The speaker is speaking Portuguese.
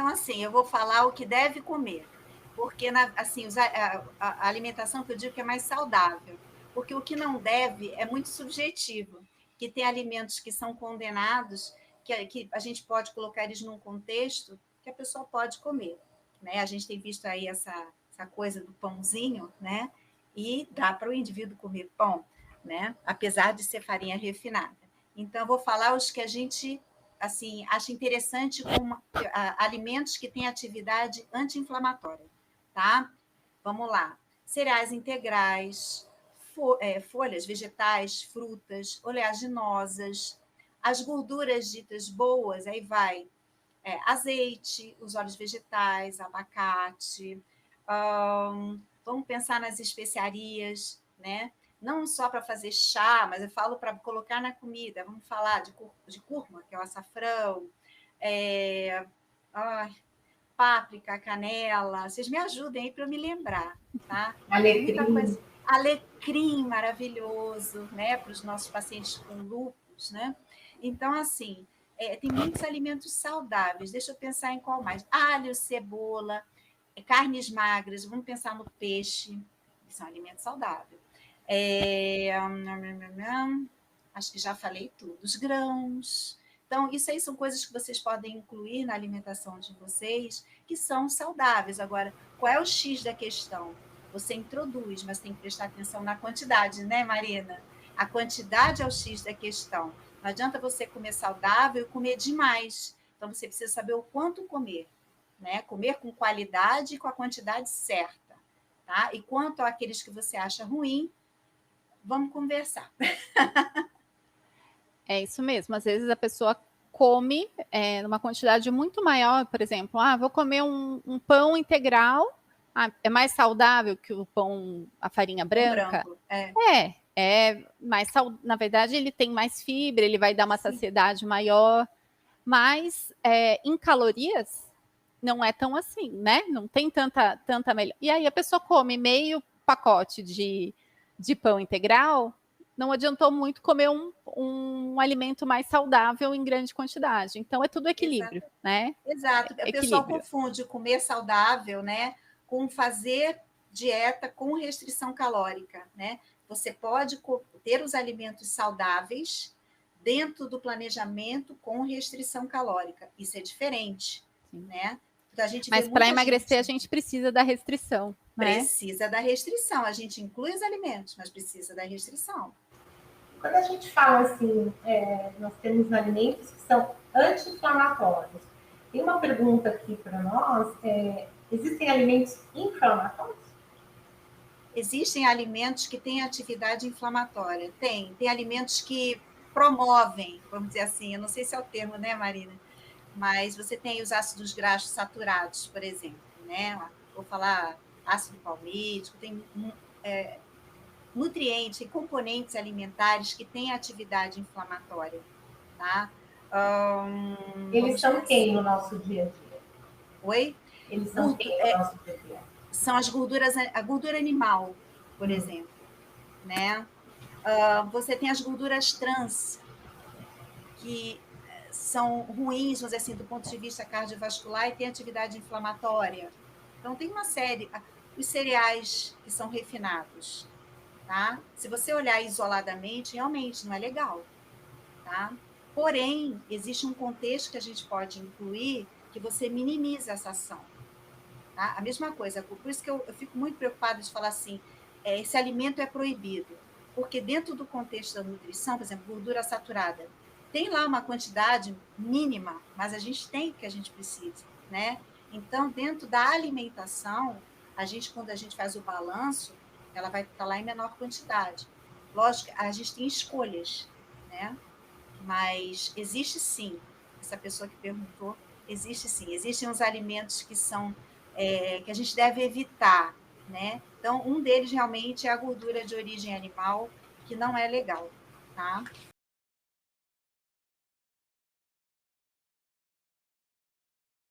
Então, assim, eu vou falar o que deve comer, porque, assim, a alimentação que eu digo que é mais saudável, porque o que não deve é muito subjetivo, que tem alimentos que são condenados, que a gente pode colocar eles num contexto que a pessoa pode comer, né? A gente tem visto aí essa coisa do pãozinho, né? E dá para o indivíduo comer pão, né? Apesar de ser farinha refinada. Então, eu vou falar os que a gente assim acha interessante como alimentos que têm atividade anti-inflamatória, tá? Vamos lá. Cereais integrais, folhas vegetais, frutas, oleaginosas, as gorduras ditas boas, aí vai azeite, os óleos vegetais, abacate. Vamos pensar nas especiarias, né? Não só para fazer chá, mas eu falo para colocar na comida. Vamos falar de cúrcuma, que é o açafrão, ai, páprica, canela. Vocês me ajudem aí para eu me lembrar, tá? Tem muita coisa. Alecrim maravilhoso, né? Para os nossos pacientes com lúpus, né? Então, assim, tem muitos alimentos saudáveis. Deixa eu pensar em qual mais. Alho, cebola, carnes magras. Vamos pensar no peixe. Isso é um alimento saudável. Acho que já falei tudo. Os grãos. Então, isso aí são coisas que vocês podem incluir na alimentação de vocês, que são saudáveis. Agora, qual é o X da questão? Você introduz, mas tem que prestar atenção na quantidade, né, Marina? A quantidade é o X da questão. Não adianta você comer saudável e comer demais. Então, você precisa saber o quanto comer, né? Comer com qualidade e com a quantidade certa, tá? E quanto àqueles que você acha ruim, vamos conversar. É isso mesmo. Às vezes a pessoa come numa quantidade muito maior, por exemplo, vou comer um pão integral, é mais saudável que o pão, a farinha branca? Branco, mais na verdade ele tem mais fibra, ele vai dar uma saciedade maior, mas em calorias não é tão assim, né? Não tem tanta melhor. E aí a pessoa come meio pacote de pão integral, não adiantou muito comer um alimento mais saudável em grande quantidade. Então, é tudo equilíbrio, exato, né? Exato. O pessoal confunde comer saudável, né, com fazer dieta com restrição calórica, né? Você pode ter os alimentos saudáveis dentro do planejamento com restrição calórica. Isso é diferente, né? Então, mas para emagrecer a gente precisa da restrição, né? Precisa da restrição. A gente inclui os alimentos, mas precisa da restrição. Quando a gente fala assim, nós temos alimentos que são anti-inflamatórios. Tem uma pergunta aqui para nós: existem alimentos inflamatórios? Existem alimentos que têm atividade inflamatória. Tem alimentos que promovem, vamos dizer assim, eu não sei se é o termo, né, Marina? Mas você tem os ácidos graxos saturados, por exemplo, né? Vou falar ácido palmítico, tem nutrientes e componentes alimentares que têm atividade inflamatória, tá? Eles são quem no nosso dia a dia? Oi? Eles são quem no nosso dia a dia? São as gorduras, a gordura animal, por exemplo, né? Você tem as gorduras trans, que são ruins, vamos dizer assim, do ponto de vista cardiovascular e tem atividade inflamatória. Então, tem uma série. Os cereais que são refinados, tá? Se você olhar isoladamente, realmente não é legal, tá? Porém, existe um contexto que a gente pode incluir que você minimiza essa ação. Tá? A mesma coisa, por isso que eu fico muito preocupada de falar assim, esse alimento é proibido, porque dentro do contexto da nutrição, por exemplo, gordura saturada, tem lá uma quantidade mínima, mas a gente tem o que a gente precisa, né? Então, dentro da alimentação, quando a gente faz o balanço, ela vai estar lá em menor quantidade. Lógico, a gente tem escolhas, né? Mas existe sim, essa pessoa que perguntou, existe sim, existem os alimentos que são que a gente deve evitar, né? Então, um deles realmente é a gordura de origem animal, que não é legal, tá?